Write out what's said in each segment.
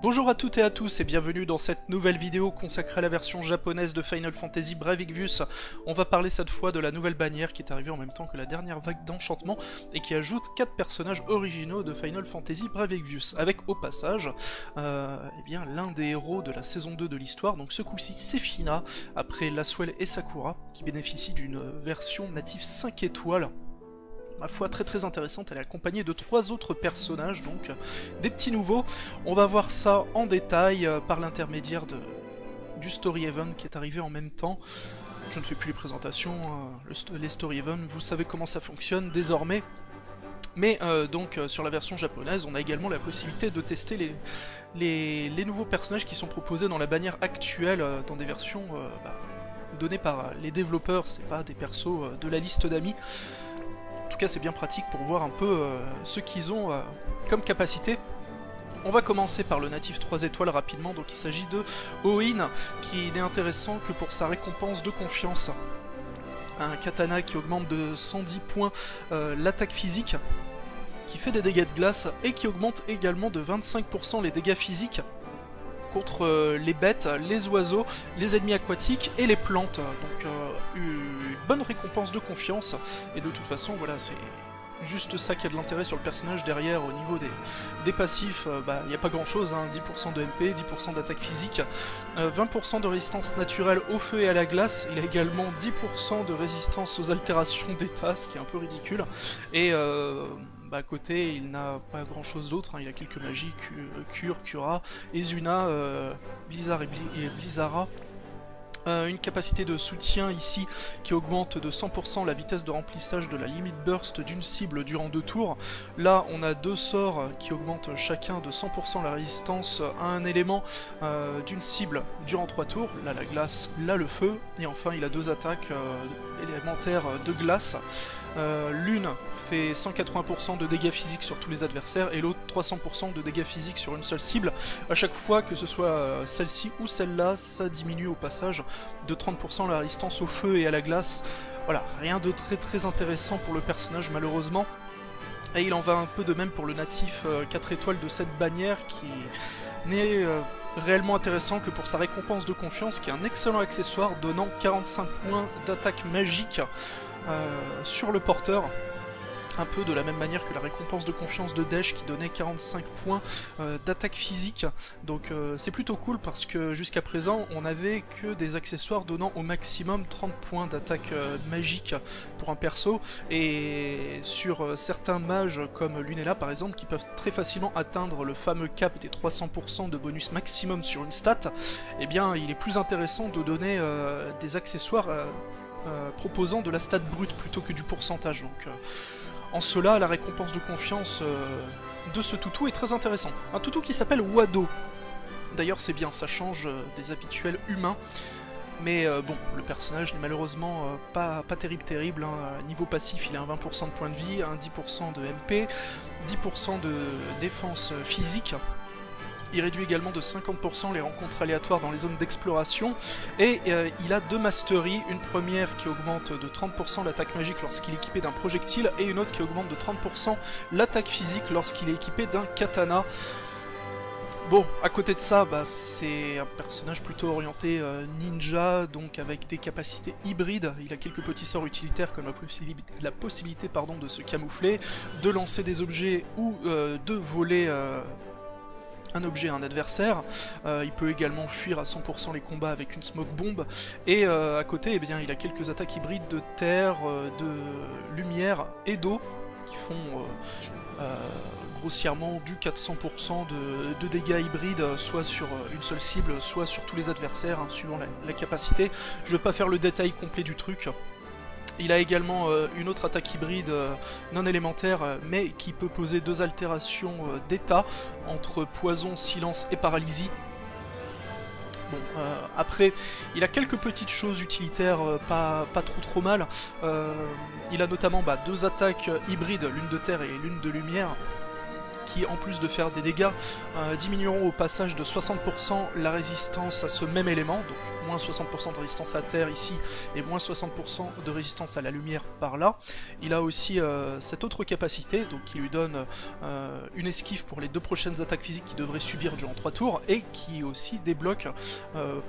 Bonjour à toutes et à tous et bienvenue dans cette nouvelle vidéo consacrée à la version japonaise de Final Fantasy Brave Exvius. On va parler cette fois de la nouvelle bannière qui est arrivée en même temps que la dernière vague d'enchantement et qui ajoute 4 personnages originaux de Final Fantasy Brave Exvius, avec au passage eh bien l'un des héros de la saison 2 de l'histoire, donc ce coup-ci c'est Fina, après Laswell et Sakura, qui bénéficient d'une version native 5 étoiles. Ma foi très intéressante, elle est accompagnée de 3 autres personnages, donc des petits nouveaux. On va voir ça en détail par l'intermédiaire du Story Event qui est arrivé en même temps. Je ne fais plus les présentations, les Story Event, vous savez comment ça fonctionne désormais. Mais donc sur la version japonaise, on a également la possibilité de tester les nouveaux personnages qui sont proposés dans la bannière actuelle, dans des versions données par les développeurs, c'est pas des persos de la liste d'amis. En tout cas c'est bien pratique pour voir un peu ce qu'ils ont comme capacité. On va commencer par le natif 3 étoiles rapidement, donc il s'agit de Oin, qui n'est intéressant que pour sa récompense de confiance. Un katana qui augmente de 110 points l'attaque physique, qui fait des dégâts de glace, et qui augmente également de 25% les dégâts physiques contre les bêtes, les oiseaux, les ennemis aquatiques et les plantes. Donc une bonne récompense de confiance, et de toute façon voilà, c'est juste ça qui a de l'intérêt sur le personnage. Derrière, au niveau des passifs, il n'y a pas grand chose, hein, 10% de MP, 10% d'attaque physique, 20% de résistance naturelle au feu et à la glace, il a également 10% de résistance aux altérations d'état, ce qui est un peu ridicule, et à côté, il n'a pas grand chose d'autre, hein. Il a quelques magies, Cure, Cura, Ezuna, Blizzard et Blizzara. Une capacité de soutien ici qui augmente de 100% la vitesse de remplissage de la limite burst d'une cible durant 2 tours. Là on a 2 sorts qui augmentent chacun de 100% la résistance à un élément d'une cible durant 3 tours, là la glace, là le feu, et enfin il a 2 attaques élémentaires de glace. L'une fait 180% de dégâts physiques sur tous les adversaires et l'autre 300% de dégâts physiques sur une seule cible. À chaque fois que ce soit celle-ci ou celle-là, ça diminue au passage de 30% la résistance au feu et à la glace. Voilà, rien de très intéressant pour le personnage malheureusement. Et il en va un peu de même pour le natif 4 étoiles de cette bannière qui n'est réellement intéressant que pour sa récompense de confiance, qui est un excellent accessoire donnant 45 points d'attaque magique sur le porteur, un peu de la même manière que la récompense de confiance de Desch qui donnait 45 points d'attaque physique. Donc c'est plutôt cool parce que jusqu'à présent on n'avait que des accessoires donnant au maximum 30 points d'attaque magique pour un perso, et sur certains mages comme Lunella par exemple qui peuvent très facilement atteindre le fameux cap des 300% de bonus maximum sur une stat, eh bien il est plus intéressant de donner des accessoires proposant de la stat brute plutôt que du pourcentage. Donc en cela, la récompense de confiance de ce toutou est très intéressant. Un toutou qui s'appelle Wado. D'ailleurs c'est bien, ça change des habituels humains. Mais bon, le personnage n'est malheureusement pas terrible, hein. Niveau passif, il a un 20% de points de vie, un 10% de MP, 10% de défense physique. Il réduit également de 50% les rencontres aléatoires dans les zones d'exploration, et il a 2 masteries, une première qui augmente de 30% l'attaque magique lorsqu'il est équipé d'un projectile, et une autre qui augmente de 30% l'attaque physique lorsqu'il est équipé d'un katana. Bon, à côté de ça, c'est un personnage plutôt orienté ninja, donc avec des capacités hybrides. Il a quelques petits sorts utilitaires comme la possibilité de se camoufler, de lancer des objets ou de voler un objet à un adversaire. Il peut également fuir à 100% les combats avec une smoke bomb, et à côté il a quelques attaques hybrides de terre, de lumière et d'eau qui font grossièrement du 400% de dégâts hybrides, soit sur une seule cible, soit sur tous les adversaires, hein, suivant la capacité. Je vais pas faire le détail complet du truc. Il a également une autre attaque hybride non élémentaire, mais qui peut poser 2 altérations d'état entre poison, silence et paralysie. Bon, après, il a quelques petites choses utilitaires pas trop mal. Il a notamment 2 attaques hybrides, l'une de terre et l'une de lumière, qui en plus de faire des dégâts, diminueront au passage de 60% la résistance à ce même élément, donc moins 60% de résistance à la terre ici, et moins 60% de résistance à la lumière par là. Il a aussi cette autre capacité, donc qui lui donne une esquive pour les 2 prochaines attaques physiques qu'il devrait subir durant 3 tours, et qui aussi débloque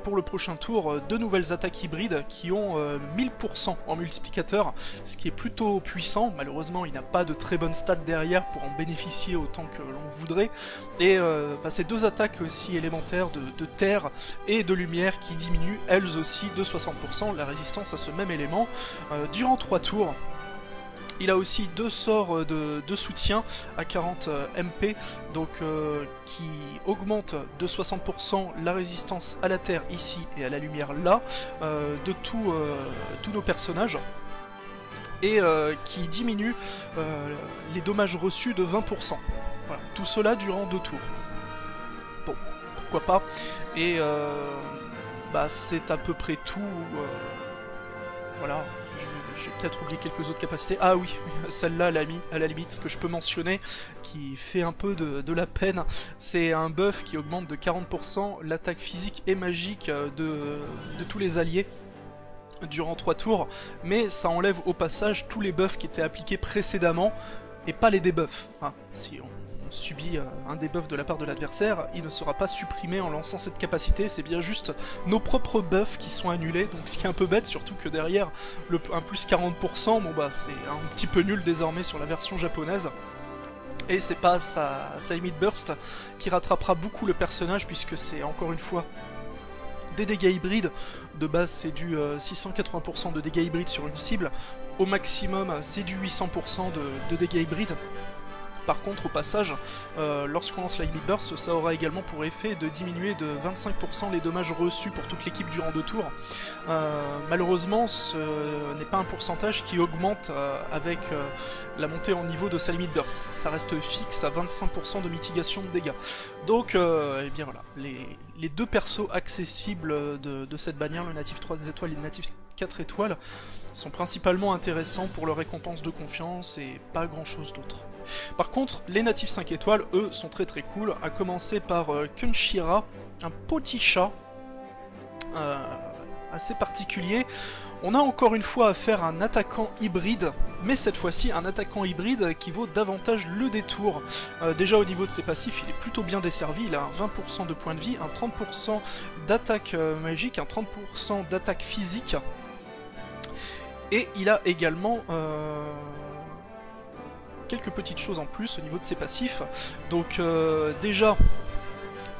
pour le prochain tour 2 nouvelles attaques hybrides qui ont 1000% en multiplicateur, ce qui est plutôt puissant. Malheureusement il n'a pas de très bonnes stats derrière pour en bénéficier autant que l'on voudrait, et ces 2 attaques aussi élémentaires de terre et de lumière qui diminuent elles aussi de 60% la résistance à ce même élément durant 3 tours. Il a aussi 2 sorts de soutien à 40 MP, donc qui augmentent de 60% la résistance à la terre ici et à la lumière là, de tous nos personnages, et qui diminue les dommages reçus de 20%. Voilà, tout cela durant 2 tours. Bon, pourquoi pas, et c'est à peu près tout, voilà. J'ai peut-être oublié quelques autres capacités. Ah oui, celle-là à la limite, ce que je peux mentionner, qui fait un peu de la peine, c'est un buff qui augmente de 40% l'attaque physique et magique de tous les alliés durant 3 tours, mais ça enlève au passage tous les buffs qui étaient appliqués précédemment, et pas les debuffs. Hein. Si on subit un debuff de la part de l'adversaire, il ne sera pas supprimé en lançant cette capacité, c'est bien juste nos propres buffs qui sont annulés, donc ce qui est un peu bête, surtout que derrière, un plus 40%, bon bah c'est un petit peu nul désormais sur la version japonaise. Et c'est pas sa limit burst qui rattrapera beaucoup le personnage, puisque c'est encore une fois des dégâts hybrides. De base c'est du 680% de dégâts hybrides sur une cible, au maximum c'est du 800% de dégâts hybrides. Par contre, au passage, lorsqu'on lance la Limit Burst, ça aura également pour effet de diminuer de 25% les dommages reçus pour toute l'équipe durant 2 tours. Malheureusement, ce n'est pas un pourcentage qui augmente avec la montée en niveau de sa Limit Burst. Ça reste fixe à 25% de mitigation de dégâts. Donc, eh bien voilà, les 2 persos accessibles de cette bannière, le natif 3 étoiles et le natif 4 étoiles, sont principalement intéressants pour leur récompense de confiance et pas grand chose d'autre. Par contre, les natifs 5 étoiles, eux, sont très très cool, à commencer par Kunshira, un petit chat assez particulier. On a encore une fois affaire à un attaquant hybride, mais cette fois-ci un attaquant hybride qui vaut davantage le détour. Déjà au niveau de ses passifs, il est plutôt bien desservi, il a un 20% de points de vie, un 30% d'attaque magique, un 30% d'attaque physique, et il a également quelques petites choses en plus au niveau de ses passifs. Donc déjà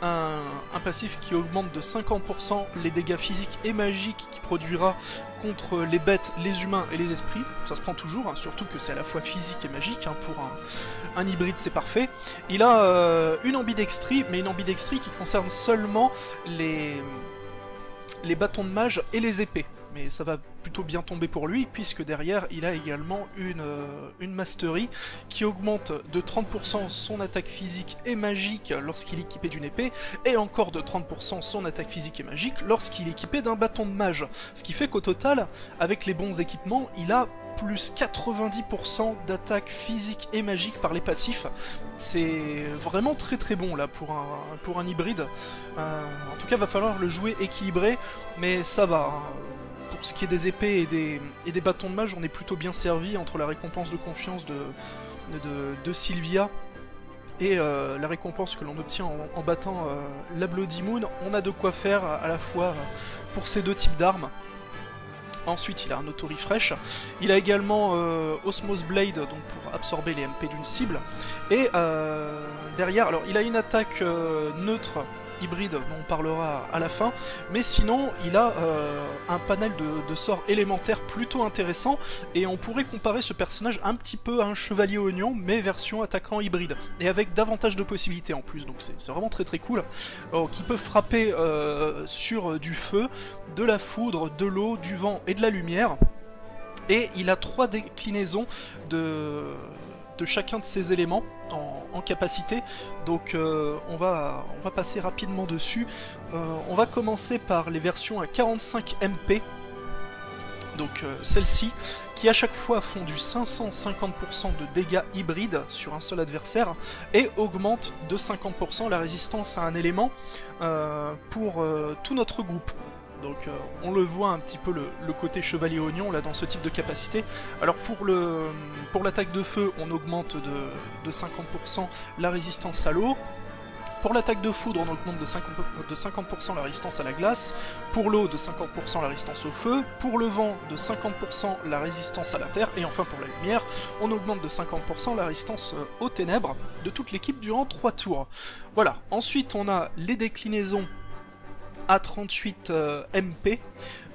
un passif qui augmente de 50% les dégâts physiques et magiques qu'il produira contre les bêtes, les humains et les esprits. Ça se prend toujours, hein, surtout que c'est à la fois physique et magique, hein, pour un hybride c'est parfait. Il a une ambidextrie, mais une ambidextrie qui concerne seulement les bâtons de mage et les épées. Mais ça va plutôt bien tomber pour lui, puisque derrière il a également une mastery qui augmente de 30% son attaque physique et magique lorsqu'il est équipé d'une épée, et encore de 30% son attaque physique et magique lorsqu'il est équipé d'un bâton de mage. Ce qui fait qu'au total, avec les bons équipements, il a plus 90% d'attaque physique et magique par les passifs. C'est vraiment très très bon là pour un hybride. En tout cas, va falloir le jouer équilibré, mais ça va. Hein. Pour ce qui est des épées et des bâtons de mage, on est plutôt bien servi entre la récompense de confiance de Sylvia et la récompense que l'on obtient en battant la Bloody Moon. On a de quoi faire à la fois pour ces 2 types d'armes. Ensuite, il a un auto-refresh. Il a également Osmose Blade, donc pour absorber les MP d'une cible. Et derrière, alors il a une attaque neutre hybride dont on parlera à la fin, mais sinon il a un panel de sorts élémentaires plutôt intéressant, et on pourrait comparer ce personnage un petit peu à un chevalier oignon, mais version attaquant hybride, et avec davantage de possibilités en plus, donc c'est vraiment très très cool, qui peut frapper sur du feu, de la foudre, de l'eau, du vent et de la lumière, et il a 3 déclinaisons de chacun de ces éléments en capacité, donc on va passer rapidement dessus. On va commencer par les versions à 45 MP, donc celles-ci, qui à chaque fois font du 550% de dégâts hybrides sur un seul adversaire, et augmentent de 50% la résistance à un élément pour tout notre groupe. Donc on le voit un petit peu le côté chevalier oignon là dans ce type de capacité. Alors pour l'attaque de feu, on augmente de 50% la résistance à l'eau. Pour l'attaque de foudre, on augmente de 50% la résistance à la glace. Pour l'eau, de 50% la résistance au feu. Pour le vent, de 50% la résistance à la terre. Et enfin pour la lumière, on augmente de 50% la résistance aux ténèbres de toute l'équipe durant 3 tours. Voilà. Ensuite, on a les déclinaisons à 38 MP.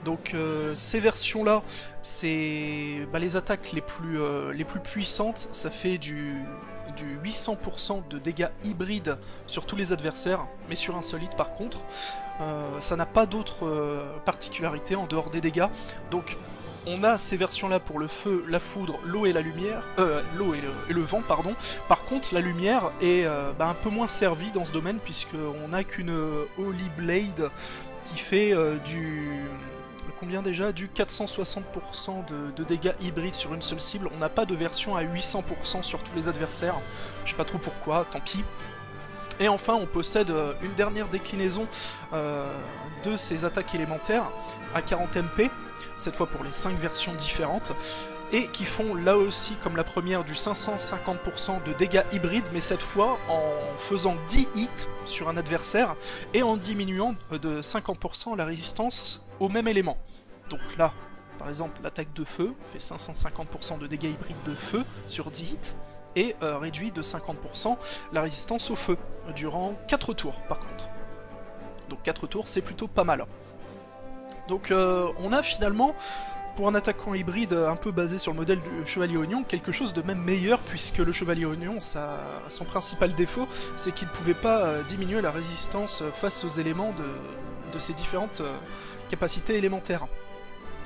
Donc ces versions-là, c'est les attaques les plus puissantes. Ça fait du 800% de dégâts hybrides sur tous les adversaires, mais sur un solide par contre. Ça n'a pas d'autres particularités en dehors des dégâts. Donc on a ces versions-là pour le feu, la foudre, l'eau et la lumière, l'eau et le vent, pardon. Par contre, la lumière est un peu moins servie dans ce domaine, puisqu'on n'a qu'une Holy Blade qui fait combien déjà? Du 460% de dégâts hybrides sur une seule cible. On n'a pas de version à 800% sur tous les adversaires. Je sais pas trop pourquoi, tant pis. Et enfin, on possède une dernière déclinaison de ces attaques élémentaires à 40 MP, cette fois pour les 5 versions différentes, et qui font là aussi, comme la première, du 550% de dégâts hybrides, mais cette fois en faisant 10 hits sur un adversaire, et en diminuant de 50% la résistance au même élément. Donc là, par exemple, l'attaque de feu fait 550% de dégâts hybrides de feu sur 10 hits, et réduit de 50% la résistance au feu, durant 4 tours par contre. Donc 4 tours, c'est plutôt pas mal. Donc on a finalement, pour un attaquant hybride un peu basé sur le modèle du Chevalier Oignon, quelque chose de même meilleur, puisque le Chevalier Oignon, son principal défaut, c'est qu'il ne pouvait pas diminuer la résistance face aux éléments de ses différentes capacités élémentaires.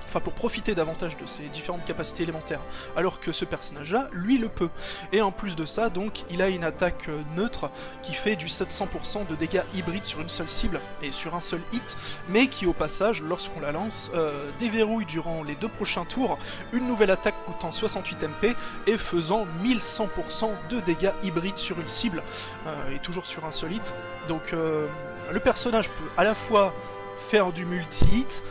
Enfin, pour profiter davantage de ces différentes capacités élémentaires, alors que ce personnage-là, lui, le peut. Et en plus de ça, donc, il a une attaque neutre qui fait du 700% de dégâts hybrides sur une seule cible, et sur un seul hit, mais qui, au passage, lorsqu'on la lance, déverrouille durant les 2 prochains tours une nouvelle attaque coûtant 68 MP, et faisant 1100% de dégâts hybrides sur une cible, et toujours sur un seul hit. Donc, le personnage peut à la fois faire du multi-hit,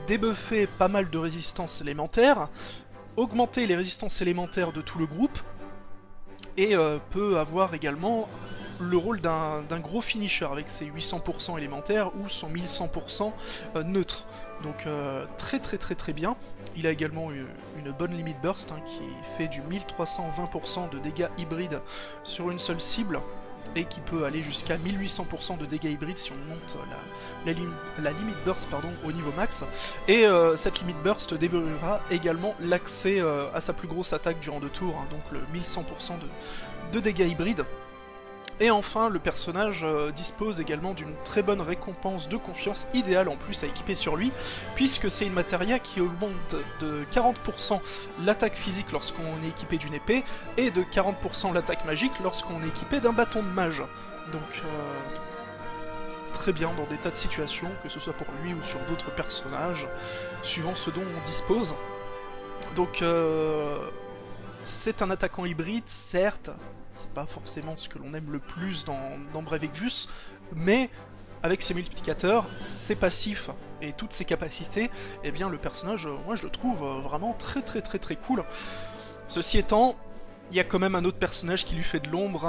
débuffer pas mal de résistances élémentaires, augmenter les résistances élémentaires de tout le groupe, et peut avoir également le rôle d'un gros finisher avec ses 800% élémentaires ou son 1100% neutre. Donc très bien. Il a également une bonne limit burst qui fait du 1320% de dégâts hybrides sur une seule cible, et qui peut aller jusqu'à 1800% de dégâts hybrides si on monte la limit burst au niveau max. Et cette limit burst déverrouillera également l'accès à sa plus grosse attaque durant 2 tours, donc le 1100% de dégâts hybrides. Et enfin, le personnage dispose également d'une très bonne récompense de confiance, idéale en plus à équiper sur lui, puisque c'est une matéria qui augmente de 40% l'attaque physique lorsqu'on est équipé d'une épée, et de 40% l'attaque magique lorsqu'on est équipé d'un bâton de mage. Donc très bien dans des tas de situations, que ce soit pour lui ou sur d'autres personnages, suivant ce dont on dispose. Donc c'est un attaquant hybride, certes. C'est pas forcément ce que l'on aime le plus dans Brave Exvius, mais avec ses multiplicateurs, ses passifs et toutes ses capacités, eh bien le personnage, moi je le trouve vraiment très cool. Ceci étant, il y a quand même un autre personnage qui lui fait de l'ombre,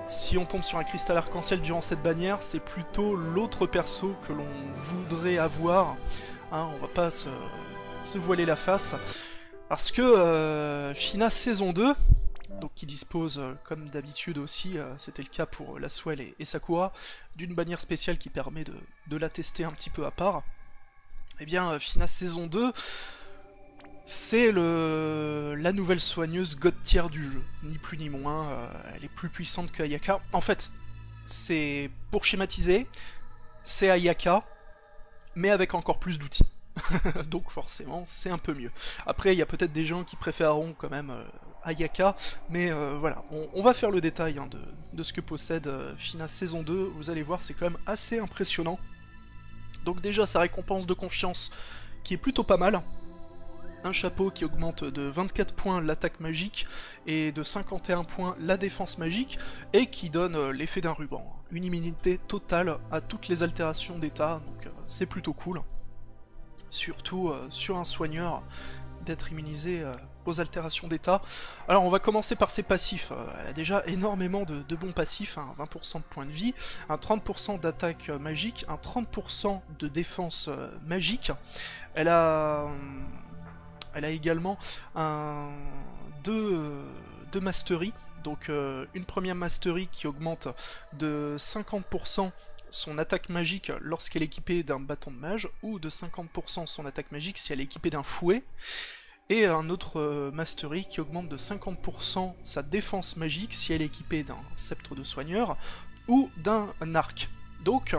si on tombe sur un cristal arc-en-ciel durant cette bannière, c'est plutôt l'autre perso que l'on voudrait avoir, on va pas se voiler la face, parce que FINA saison 2, donc qui dispose, comme d'habitude aussi, c'était le cas pour Laswell et Sakura, d'une bannière spéciale qui permet de la tester un petit peu à part. Eh bien, FINA saison 2, c'est la nouvelle soigneuse God tier du jeu, ni plus ni moins, elle est plus puissante que Ayaka. En fait, c'est, pour schématiser, c'est Ayaka, mais avec encore plus d'outils. Donc forcément, c'est un peu mieux. Après, il y a peut-être des gens qui préféreront quand même Ayaka, mais voilà, on va faire le détail de ce que possède FINA saison 2, vous allez voir, c'est quand même assez impressionnant. Donc déjà, sa récompense de confiance, qui est plutôt pas mal, un chapeau qui augmente de 24 points l'attaque magique, et de 51 points la défense magique, et qui donne l'effet d'un ruban, une immunité totale à toutes les altérations d'état, donc c'est plutôt cool. Surtout sur un soigneur, d'être immunisé aux altérations d'état. Alors on va commencer par ses passifs. Elle a déjà énormément de bons passifs, hein, 20% de points de vie, un 30% d'attaque magique, un 30% de défense magique. Elle a également deux masteries. Donc une première mastery qui augmente de 50% son attaque magique lorsqu'elle est équipée d'un bâton de mage, ou de 50% son attaque magique si elle est équipée d'un fouet, et un autre mastery qui augmente de 50% sa défense magique si elle est équipée d'un sceptre de soigneur, ou d'un arc. Donc,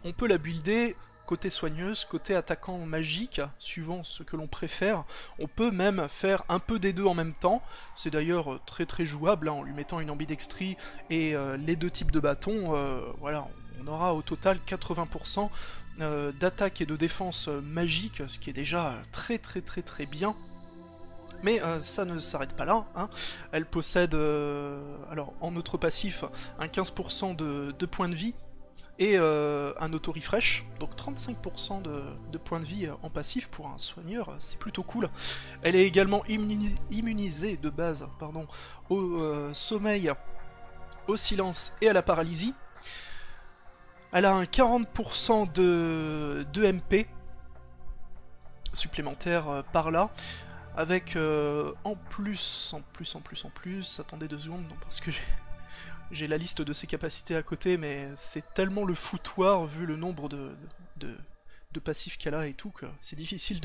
on peut la builder côté soigneuse, côté attaquant magique, suivant ce que l'on préfère. On peut même faire un peu des deux en même temps, c'est d'ailleurs très très jouable, hein, en lui mettant une ambidextrie et les deux types de bâtons, voilà, on aura au total 80% d'attaque et de défense magique, ce qui est déjà très très très très bien. Mais ça ne s'arrête pas là, hein. Elle possède, alors en autre passif, un 15% de points de vie, et un auto-refresh, donc 35% de points de vie en passif pour un soigneur, c'est plutôt cool. Elle est également immunisée de base, pardon, au sommeil, au silence et à la paralysie. Elle a un 40% de MP supplémentaire par là, avec en plus, attendez 2 secondes, non, parce que j'ai la liste de ses capacités à côté, mais c'est tellement le foutoir vu le nombre de passifs qu'elle a et tout, que c'est difficile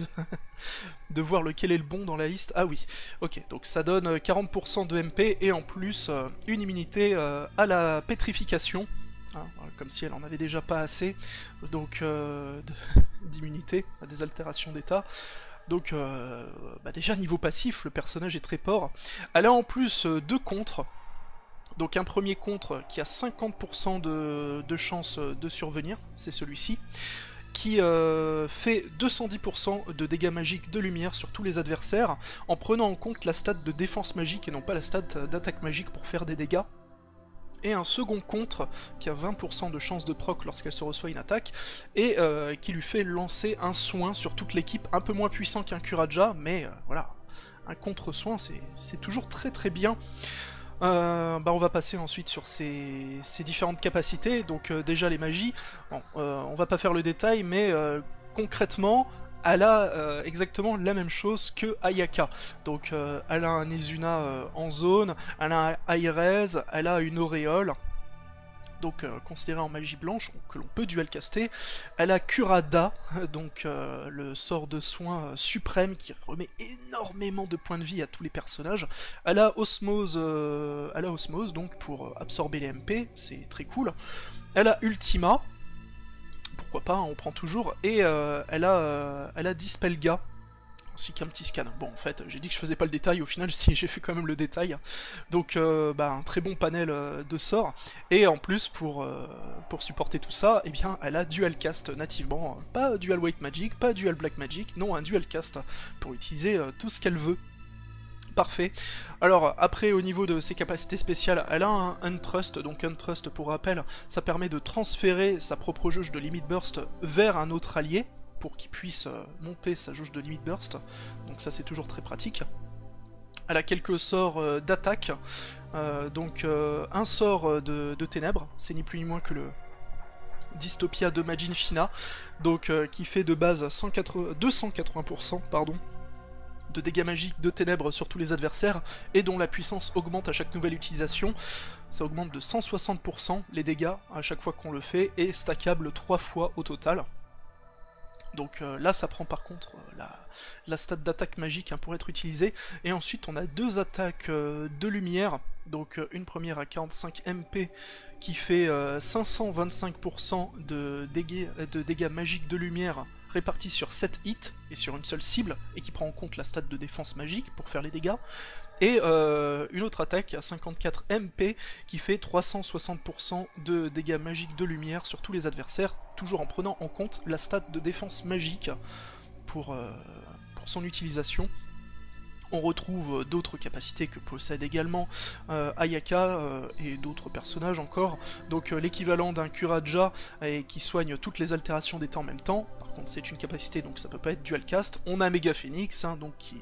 de voir lequel est le bon dans la liste. Ah oui, ok, donc ça donne 40% de MP et en plus une immunité à la pétrification, hein, comme si elle en avait déjà pas assez, donc d'immunité à des altérations d'état. Donc bah déjà niveau passif, le personnage est très fort. Elle a en plus 2 contres. Donc un premier contre qui a 50% de chance de survenir, c'est celui-ci, qui fait 210% de dégâts magiques de lumière sur tous les adversaires, en prenant en compte la stat de défense magique et non pas la stat d'attaque magique pour faire des dégâts. Et un second contre qui a 20% de chance de proc lorsqu'elle se reçoit une attaque, et qui lui fait lancer un soin sur toute l'équipe, un peu moins puissant qu'un Kuraja, mais voilà, un contre-soin c'est toujours très très bien. Bah on va passer ensuite sur ces différentes capacités. Donc déjà les magies, bon, on va pas faire le détail, mais concrètement, elle a exactement la même chose que Ayaka. Donc elle a un Izuna en zone, elle a un High-Res, elle a une auréole, donc considérée en magie blanche, que l'on peut dual-caster. Elle a Kurada, donc le sort de soin suprême qui remet énormément de points de vie à tous les personnages. Elle a Osmose, donc pour absorber les MP, c'est très cool. Elle a Ultima, pourquoi pas, on prend toujours, et elle a Dispelga, ainsi qu'un petit scan. Bon, en fait, j'ai dit que je faisais pas le détail, au final, si, j'ai fait quand même le détail. Donc, bah, un très bon panel de sorts. Et en plus, pour supporter tout ça, eh bien, elle a Dual Cast nativement. Pas Dual White Magic, pas Dual Black Magic, non, un Dual Cast, pour utiliser tout ce qu'elle veut. Parfait. Alors, après, au niveau de ses capacités spéciales, elle a un Untrust. Donc, Untrust, pour rappel, ça permet de transférer sa propre jauge de Limit Burst vers un autre allié, pour qu'il puisse monter sa jauge de Limit Burst, donc ça c'est toujours très pratique. Elle a quelques sorts d'attaque, donc un sort de ténèbres, c'est ni plus ni moins que le Dystopia de Majin Fina, donc qui fait de base 280% pardon, de dégâts magiques de ténèbres sur tous les adversaires, et dont la puissance augmente à chaque nouvelle utilisation. Ça augmente de 160% les dégâts à chaque fois qu'on le fait, et stackable 3 fois au total. Donc là ça prend par contre la stat d'attaque magique, hein, pour être utilisée. Et ensuite on a 2 attaques de lumière, donc une première à 45 MP qui fait 525% de dégâts magiques de lumière répartis sur 7 hits et sur une seule cible, et qui prend en compte la stat de défense magique pour faire les dégâts. Et une autre attaque à 54 MP qui fait 360% de dégâts magiques de lumière sur tous les adversaires, toujours en prenant en compte la stat de défense magique pour son utilisation. On retrouve d'autres capacités que possède également Ayaka et d'autres personnages encore. Donc l'équivalent d'un Kuraja et qui soigne toutes les altérations d'état en même temps. Par contre c'est une capacité donc ça peut pas être dual cast. On a Mega Phoenix hein, donc qui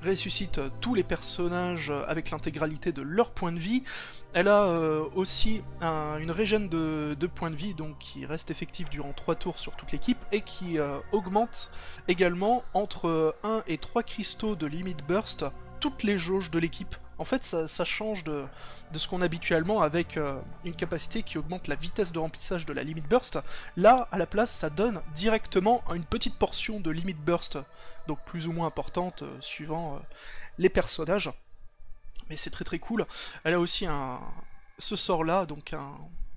ressuscite tous les personnages avec l'intégralité de leur point de vie. Elle a aussi une régène de points de vie donc qui reste effective durant 3 tours sur toute l'équipe et qui augmente également entre 1 et 3 cristaux de limit burst toutes les jauges de l'équipe. En fait ça change de ce qu'on a habituellement avec une capacité qui augmente la vitesse de remplissage de la limit burst. Là à la place ça donne directement une petite portion de limit burst, donc plus ou moins importante suivant les personnages. Mais c'est très très cool. Elle a aussi ce sort là, donc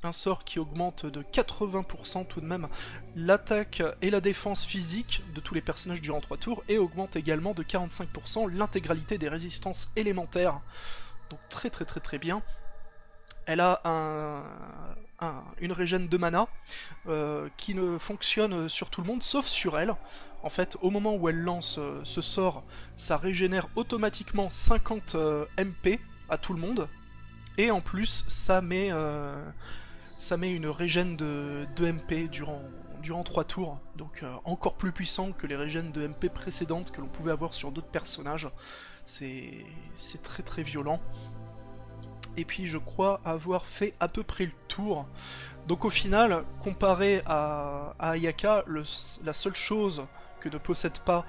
un sort qui augmente de 80% tout de même l'attaque et la défense physique de tous les personnages durant 3 tours, et augmente également de 45% l'intégralité des résistances élémentaires. Donc très très très très bien. Elle a une régène de mana qui ne fonctionne sur tout le monde sauf sur elle. En fait, au moment où elle lance ce sort, ça régénère automatiquement 50 MP à tout le monde. Et en plus, ça met une régène de MP durant 3 tours. Donc encore plus puissant que les régènes de MP précédentes que l'on pouvait avoir sur d'autres personnages. C'est très très violent. Et puis je crois avoir fait à peu près le tour. Donc au final, comparé à Ayaka, la seule chose que ne possède pas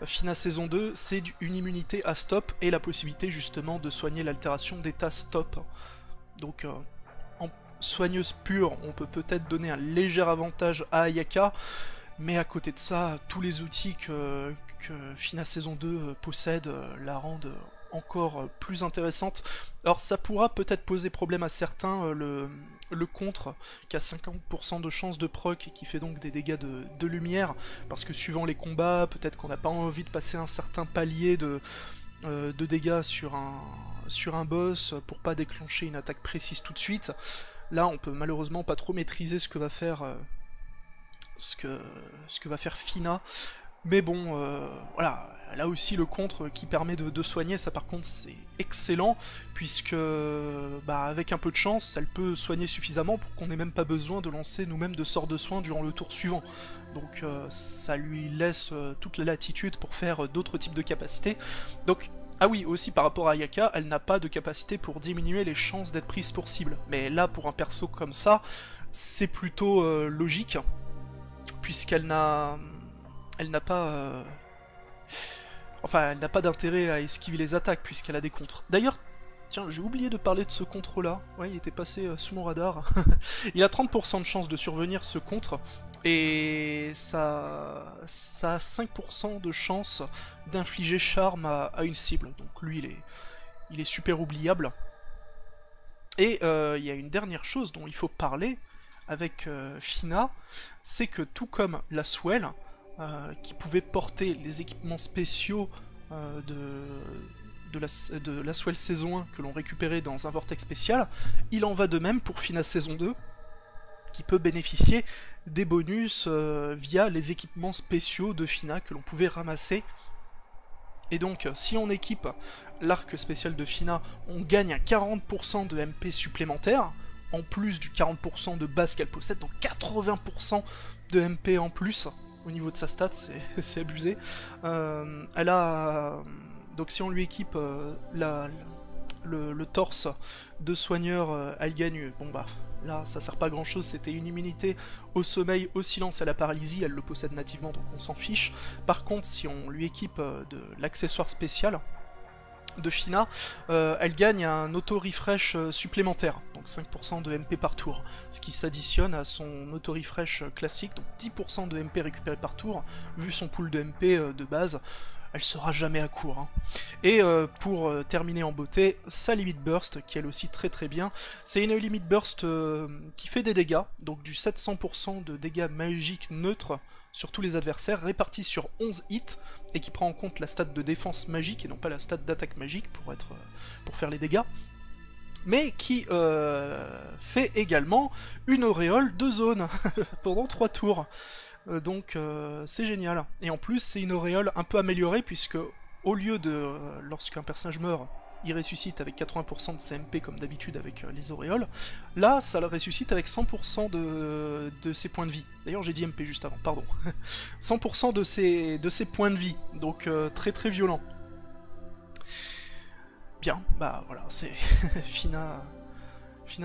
Fina saison 2, c'est une immunité à stop et la possibilité justement de soigner l'altération d'état stop. Donc en soigneuse pure, on peut peut-être donner un léger avantage à Ayaka, mais à côté de ça, tous les outils que Fina saison 2 possède la rendent encore plus intéressante. Alors ça pourra peut-être poser problème à certains, le contre, qui a 50% de chance de proc et qui fait donc des dégâts de lumière, parce que suivant les combats, peut-être qu'on n'a pas envie de passer un certain palier de dégâts sur un boss pour pas déclencher une attaque précise tout de suite. Là on peut malheureusement pas trop maîtriser ce que va faire Fina. Mais bon, voilà, elle a aussi le contre qui permet de soigner, ça par contre c'est excellent, puisque avec un peu de chance, elle peut soigner suffisamment pour qu'on n'ait même pas besoin de lancer nous-mêmes de sorts de soins durant le tour suivant. Donc ça lui laisse toute la latitude pour faire d'autres types de capacités. Donc, ah oui, aussi par rapport à Ayaka, elle n'a pas de capacité pour diminuer les chances d'être prise pour cible. Mais là, pour un perso comme ça, c'est plutôt logique, puisqu'elle n'a pas... Enfin, elle n'a pas d'intérêt à esquiver les attaques, puisqu'elle a des contres. D'ailleurs, tiens, j'ai oublié de parler de ce contre-là. Ouais, il était passé sous mon radar. Il a 30% de chance de survenir, ce contre, et ça a 5% de chance d'infliger charme à une cible. Donc lui, il est super oubliable. Et il y a une dernière chose dont il faut parler avec Fina, c'est que tout comme la Swell, qui pouvait porter les équipements spéciaux de la Swell saison 1 que l'on récupérait dans un vortex spécial, il en va de même pour Fina saison 2, qui peut bénéficier des bonus via les équipements spéciaux de Fina que l'on pouvait ramasser. Et donc, si on équipe l'arc spécial de Fina, on gagne à 40% de MP supplémentaires, en plus du 40% de base qu'elle possède, donc 80% de MP en plus. Au niveau de sa stat, c'est abusé. Elle a... Donc si on lui équipe le torse de soigneur, elle gagne... Bon bah, là ça sert pas à grand chose, c'était une immunité au sommeil, au silence et à la paralysie, elle le possède nativement donc on s'en fiche. Par contre, si on lui équipe de l'accessoire spécial de Fina, elle gagne un auto-refresh supplémentaire, donc 5% de MP par tour, ce qui s'additionne à son auto-refresh classique, donc 10% de MP récupéré par tour, vu son pool de MP de base, elle sera jamais à court. Hein. Et pour terminer en beauté, sa Limit Burst, qui elle aussi très très bien, c'est une Limit Burst qui fait des dégâts, donc du 700% de dégâts magiques neutres, sur tous les adversaires, répartis sur 11 hits, et qui prend en compte la stat de défense magique et non pas la stat d'attaque magique pour faire les dégâts, mais qui fait également une auréole de zone pendant 3 tours. Donc c'est génial. Et en plus c'est une auréole un peu améliorée puisque au lieu de, lorsqu'un personnage meurt, il ressuscite avec 80% de CMP comme d'habitude avec les auréoles, là ça le ressuscite avec 100% de ses points de vie. D'ailleurs j'ai dit MP juste avant, pardon. 100% de ses points de vie, donc très très violent. Bien, bah voilà, c'est Fina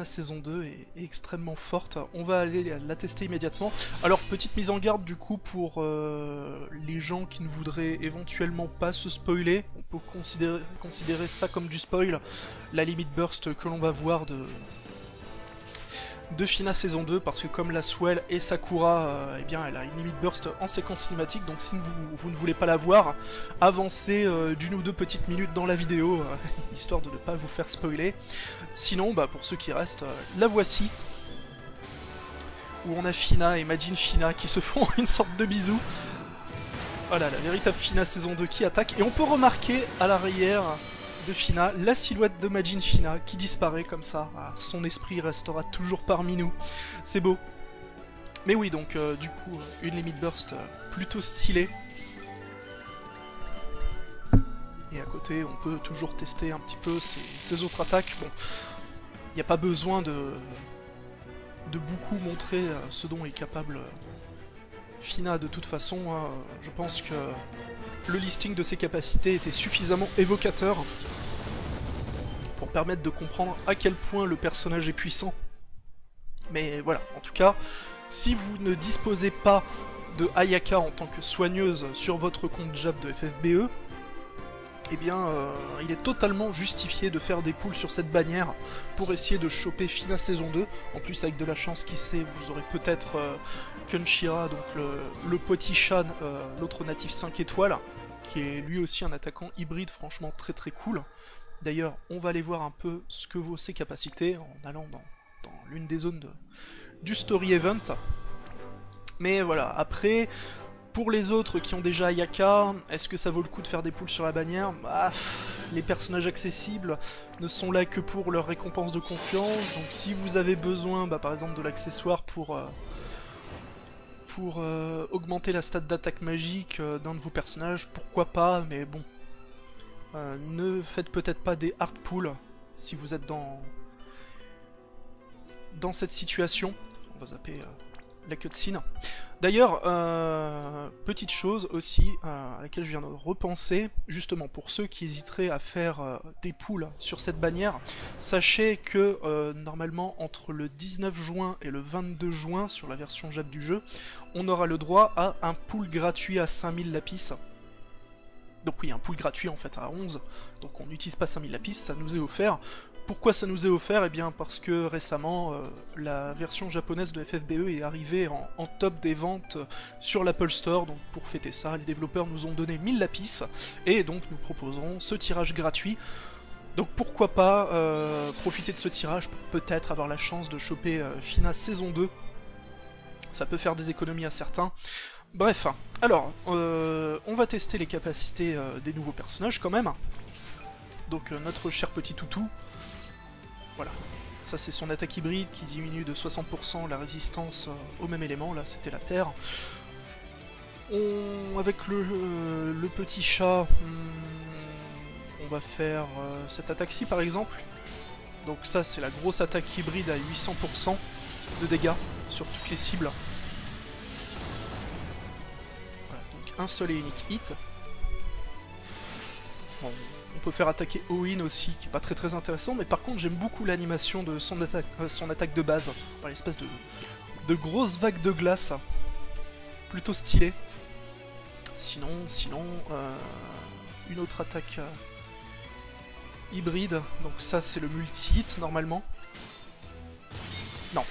saison 2 est extrêmement forte. On va aller la tester immédiatement. Alors, petite mise en garde du coup pour les gens qui ne voudraient éventuellement pas se spoiler. On peut considérer ça comme du spoil. La limite burst que l'on va voir de Fina saison 2, parce que comme la Swell et Sakura, eh bien elle a une limite burst en séquence cinématique, donc si vous ne voulez pas la voir, avancez d'une ou deux petites minutes dans la vidéo, histoire de ne pas vous faire spoiler. Sinon, bah, pour ceux qui restent, la voici, où on a Fina et Majin Fina qui se font une sorte de bisou. Voilà, la véritable Fina saison 2 qui attaque, et on peut remarquer à l'arrière de Fina, la silhouette de Majin Fina qui disparaît comme ça. Ah, son esprit restera toujours parmi nous. C'est beau. Mais oui, donc du coup, une limit burst plutôt stylée. Et à côté, on peut toujours tester un petit peu ses autres attaques. Bon, il n'y a pas besoin de beaucoup montrer ce dont est capable Fina de toute façon. Hein. Je pense que le listing de ses capacités était suffisamment évocateur pour permettre de comprendre à quel point le personnage est puissant. Mais voilà, en tout cas, si vous ne disposez pas de Ayaka en tant que soigneuse sur votre compte Jap de FFBE, eh bien, il est totalement justifié de faire des pulls sur cette bannière pour essayer de choper Fina saison 2. En plus, avec de la chance, qui sait, vous aurez peut-être Kunshira, donc le petit Shan, l'autre natif 5 étoiles, qui est lui aussi un attaquant hybride franchement très très cool. D'ailleurs, on va aller voir un peu ce que vaut ses capacités en allant dans l'une des zones du Story Event. Mais voilà, après, pour les autres qui ont déjà Ayaka, est-ce que ça vaut le coup de faire des pulls sur la bannière? Bah, les personnages accessibles ne sont là que pour leur récompense de confiance, donc si vous avez besoin, bah, par exemple, de l'accessoire pour augmenter la stat d'attaque magique d'un de vos personnages, pourquoi pas, mais bon. Ne faites peut-être pas des hard pulls si vous êtes dans cette situation. On va zapper la cutscene. D'ailleurs, petite chose aussi à laquelle je viens de repenser, justement pour ceux qui hésiteraient à faire des pulls sur cette bannière, sachez que normalement entre le 19 juin et le 22 juin sur la version Jap du jeu, on aura le droit à un pull gratuit à 5000 lapis. Donc oui, un pool gratuit en fait à 11, donc on n'utilise pas 5000 lapis, ça nous est offert. Pourquoi ça nous est offert? Eh bien parce que récemment, la version japonaise de FFBE est arrivée en top des ventes sur l'Apple Store, donc pour fêter ça, les développeurs nous ont donné 1000 lapis, et donc nous proposerons ce tirage gratuit. Donc pourquoi pas profiter de ce tirage pour peut-être avoir la chance de choper Fina saison 2, ça peut faire des économies à certains. Bref, alors, on va tester les capacités des nouveaux personnages quand même. Donc notre cher petit toutou, voilà, ça c'est son attaque hybride qui diminue de 60% la résistance au même élément, là c'était la terre. Avec le petit chat, on va faire cette attaque-ci par exemple. Donc ça c'est la grosse attaque hybride à 800% de dégâts sur toutes les cibles. Un seul et unique hit. Bon, on peut faire attaquer Oin aussi, qui est pas très intéressant, mais par contre j'aime beaucoup l'animation de son attaque de base, par l'espèce de grosses vagues de glace, plutôt stylé. Sinon, une autre attaque hybride, donc ça c'est le multi-hit normalement. Non,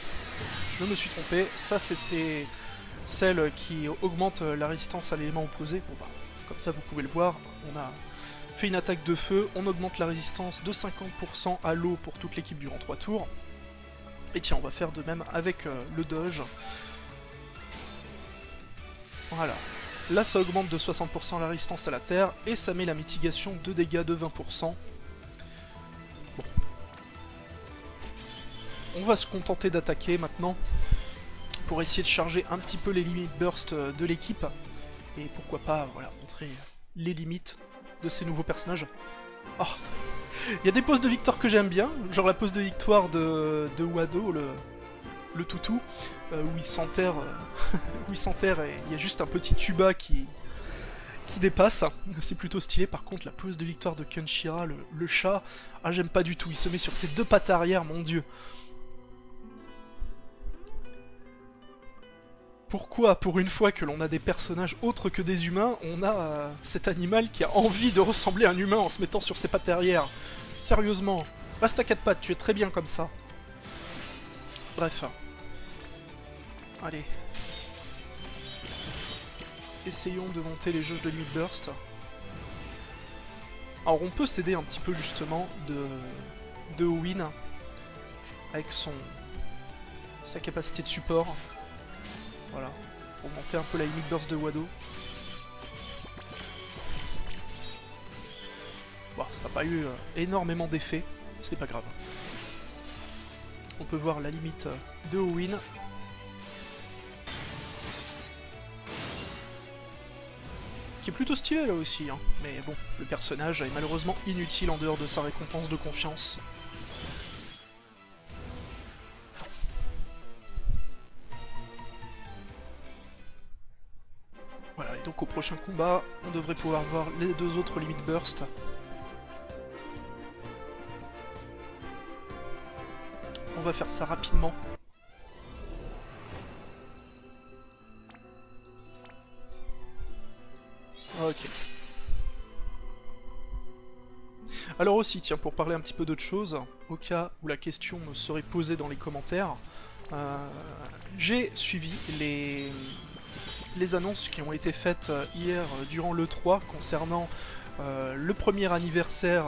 je me suis trompé, ça c'était celle qui augmente la résistance à l'élément opposé. Bon bah, comme ça vous pouvez le voir, on a fait une attaque de feu, on augmente la résistance de 50% à l'eau pour toute l'équipe durant 3 tours. Et tiens, on va faire de même avec le dodge. Voilà. Là ça augmente de 60% la résistance à la terre, et ça met la mitigation de dégâts de 20%. Bon. On va se contenter d'attaquer maintenant, pour essayer de charger un petit peu les limites burst de l'équipe, et pourquoi pas voilà, montrer les limites de ces nouveaux personnages. Oh. Il y a des poses de victoire que j'aime bien, genre la pose de victoire de Wado, le toutou, où il s'enterre et il y a juste un petit tuba qui dépasse. C'est plutôt stylé. Par contre, la pose de victoire de Kenshira, le chat, ah j'aime pas du tout. Il se met sur ses deux pattes arrière, mon dieu. Pourquoi, pour une fois que l'on a des personnages autres que des humains, on a cet animal qui a envie de ressembler à un humain en se mettant sur ses pattes arrière? Sérieusement, reste à quatre pattes, tu es très bien comme ça. Bref. Allez. Essayons de monter les jauges de Limit Burst. Alors on peut s'aider un petit peu justement de Owyn avec sa capacité de support. Voilà, pour monter un peu la Limit Burst de Wado. Bon, ça n'a pas eu énormément d'effets, ce n'est pas grave. On peut voir la limite de Owyn. Qui est plutôt stylé là aussi, hein. Mais bon, le personnage est malheureusement inutile en dehors de sa récompense de confiance. Voilà, et donc au prochain combat, on devrait pouvoir voir les deux autres Limit Burst. On va faire ça rapidement. Ok. Alors aussi, tiens, pour parler un petit peu d'autre chose, au cas où la question me serait posée dans les commentaires, j'ai suivi les annonces qui ont été faites hier durant l'E3 concernant le premier anniversaire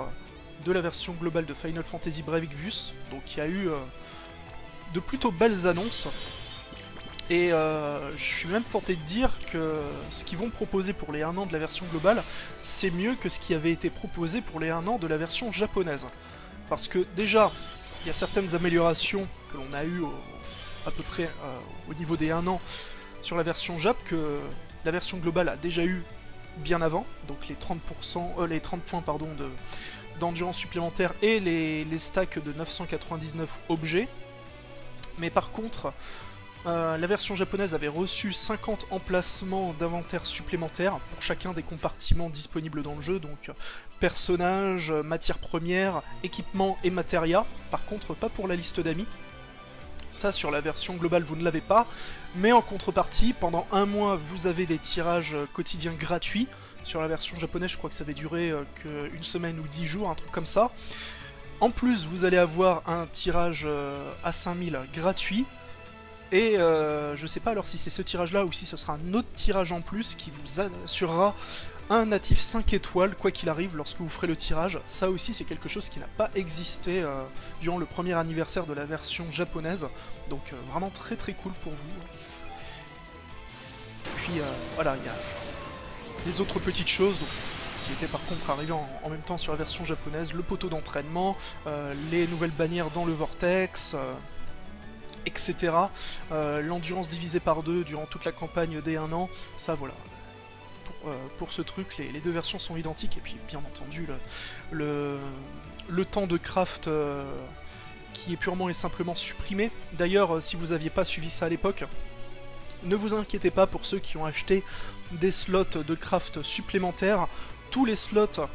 de la version globale de Final Fantasy Brave Exvius. Donc il y a eu de plutôt belles annonces. Et je suis même tenté de dire que ce qu'ils vont proposer pour les 1 an de la version globale, c'est mieux que ce qui avait été proposé pour les 1 an de la version japonaise. Parce que déjà, il y a certaines améliorations que l'on a eues à peu près au niveau des 1 an sur la version Jap, que la version globale a déjà eu bien avant, donc les 30 points pardon, d'endurance supplémentaire et les stacks de 999 objets. Mais par contre, la version japonaise avait reçu 50 emplacements d'inventaire supplémentaires pour chacun des compartiments disponibles dans le jeu, donc personnages, matières premières, équipements et matérias. Par contre, pas pour la liste d'amis. Ça, sur la version globale, vous ne l'avez pas. Mais en contrepartie, pendant 1 mois, vous avez des tirages quotidiens gratuits. Sur la version japonaise, je crois que ça avait duré qu'une semaine ou 10 jours, un truc comme ça. En plus, vous allez avoir un tirage à 5000 gratuit. Et je sais pas alors si c'est ce tirage-là ou si ce sera un autre tirage en plus qui vous assurera un natif 5 étoiles, quoi qu'il arrive, lorsque vous ferez le tirage. Ça aussi, c'est quelque chose qui n'a pas existé durant le premier anniversaire de la version japonaise. Donc vraiment très très cool pour vous. Puis voilà, il y a les autres petites choses donc, qui étaient par contre arrivées en même temps sur la version japonaise. Le poteau d'entraînement, les nouvelles bannières dans le vortex... etc. L'endurance divisée par 2 durant toute la campagne des 1 an, ça voilà. Pour ce truc, les deux versions sont identiques, et puis bien entendu le temps de craft qui est purement et simplement supprimé. D'ailleurs, si vous n'aviez pas suivi ça à l'époque, ne vous inquiétez pas pour ceux qui ont acheté des slots de craft supplémentaires, tous les slots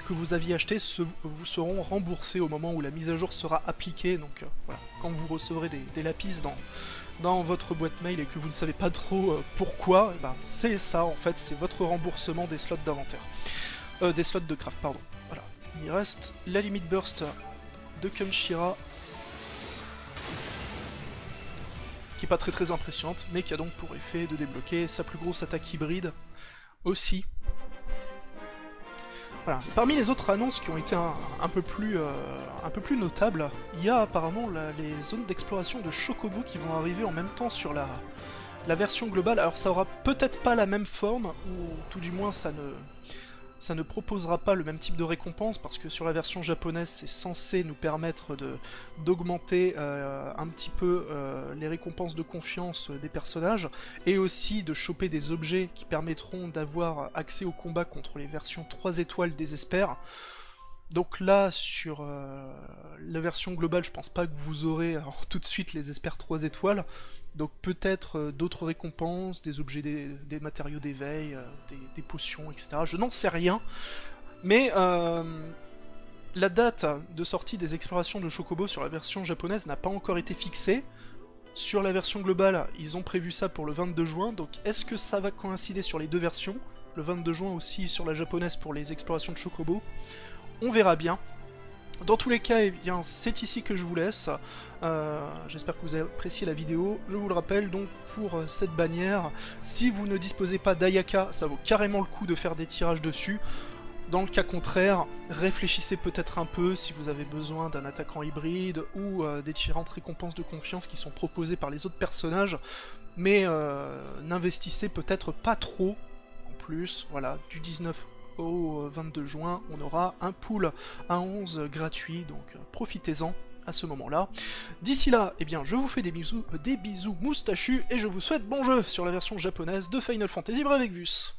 que vous aviez achetés vous seront remboursés au moment où la mise à jour sera appliquée, donc voilà, quand vous recevrez des lapis dans votre boîte mail et que vous ne savez pas trop pourquoi, eh ben, c'est ça en fait, c'est votre remboursement des slots d'inventaire. Des slots de craft, pardon. Voilà. Il reste la Limit Burst de Kenshira, qui est pas très très impressionnante, mais qui a donc pour effet de débloquer sa plus grosse attaque hybride aussi. Voilà. Parmi les autres annonces qui ont été un peu plus notables, il y a apparemment les zones d'exploration de Chocobo qui vont arriver en même temps sur la version globale. Alors ça aura peut-être pas la même forme, ou tout du moins ça ça ne proposera pas le même type de récompense, parce que sur la version japonaise, c'est censé nous permettre d'augmenter un petit peu les récompenses de confiance des personnages, et aussi de choper des objets qui permettront d'avoir accès au combat contre les versions 3 étoiles des espers. Donc là, sur la version globale, je pense pas que vous aurez tout de suite les espers 3 étoiles, donc peut-être d'autres récompenses, des objets, des matériaux d'éveil, des potions, etc. Je n'en sais rien, mais la date de sortie des explorations de Chocobo sur la version japonaise n'a pas encore été fixée. Sur la version globale, ils ont prévu ça pour le 22 juin, donc est-ce que ça va coïncider sur les deux versions? Le 22 juin aussi sur la japonaise pour les explorations de Chocobo. On verra bien. Dans tous les cas, eh bien, c'est ici que je vous laisse. J'espère que vous avez apprécié la vidéo. Je vous le rappelle, donc, pour cette bannière, si vous ne disposez pas d'Ayaka, ça vaut carrément le coup de faire des tirages dessus. Dans le cas contraire, réfléchissez peut-être un peu si vous avez besoin d'un attaquant hybride ou des différentes récompenses de confiance qui sont proposées par les autres personnages, mais n'investissez peut-être pas trop. En plus, voilà, du 19 au 22 juin, on aura un pool à 11 gratuit, donc profitez-en à ce moment-là. D'ici là, eh bien, je vous fais des bisous moustachus, et je vous souhaite bon jeu sur la version japonaise de Final Fantasy Bravecvus.